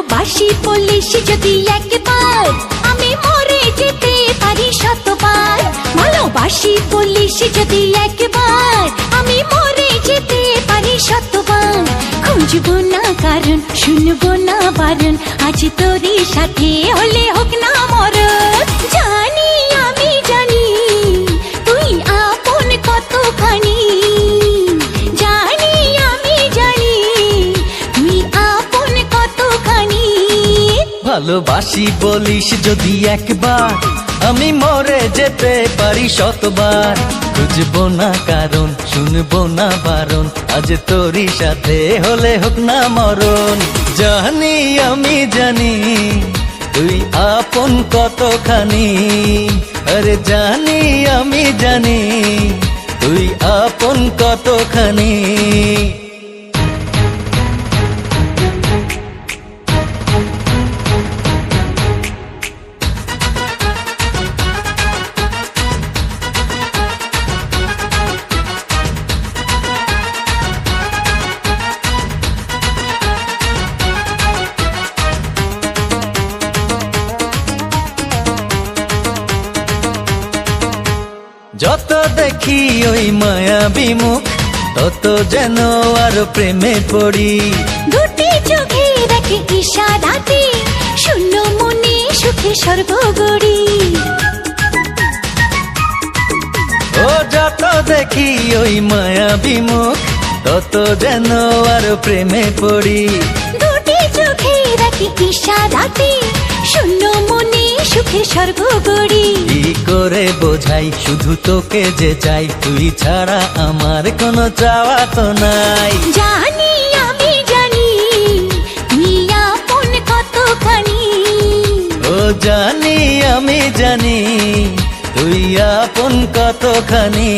ভালোবাসি বলিস যদি একবার, আমি মরে যেতে পারি শতবার। ভালোবাসি বলিস যদি একবার, আমি মরে যেতে পারি শতবার। খুঁজবো না কারণ, শুনবো না বারণ, আজ তোরই সাথে হলে হোক না মরণ। জানি আমি জানি তুই আপন কতখানি, জানি আমি জানি তুই আপন কতখানি। ভালোবাসি বলিস যদি একবার, আমি মরে যেতে পারি শতবার। খুঁজবো না কারণ, শুনবো না বারণ, আজ তোরই সাথে হলে হোক না মরণ। জানি আমি জানি তুই আপন কতখানি, আরে জানি আমি জানি তুই আপন কতখানি। যত দেখি ওই মায়াবী মুখ, তত যেন আরো প্রেমে পড়ি। দুটি চোখে রাখে ইশারাতে, শূন্য মনে সুখে সর্বগড়ি। ও যত দেখি ওই মায়াবী মুখ, তত যেন আরো প্রেমে পড়ি। দুটি চোখে রাখে ইশারাতে, শূন্য মনে সুখে সর্বগড়ি। কি করে বোঝাই শুধু তোকে যে চাই, তুই ছাড়া আমার কোনো চাওয়া তো নাই। জানি আমি জানি তুই আপন কতখানি, ও জানি আমি জানি তুই আপন কতখানি।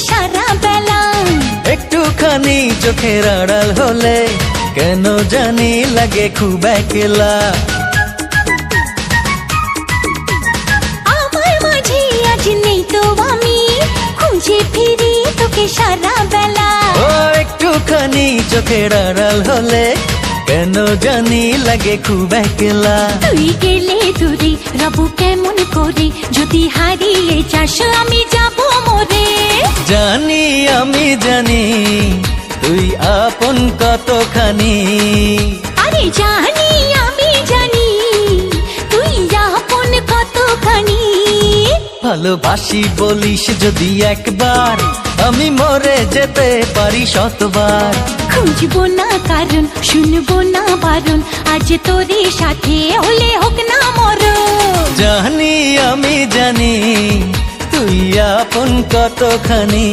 সারা বেলা একটুখানি চোখের আড়াল হলে কেন জানি লাগে খুব একলা। আমার মাঝে আজ নেই তো আমি, খুঁজে ফিরি তোকে সারা বেলা। ও একটুখানি চোখের আড়াল হলে কেন জানি লাগে খুব একলা। তুই গেলে দূরে রবু কেমন করে, যদি হারিয়ে যাস আমি যাবো মরে। জানি আমি জানি তুই আপন কতখানি, আরে জানি আমি জানি তুই আপন কতখানি। ভালোবাসি বলিস যদি একবার, আমি মরে যেতে পারি শতবার। খুঁজবো না কারণ, শুনবো না বারণ, আজ তোরই সাথে হলে হোক না মরণ। জানি আমি জানি তুই আপন কতখানি।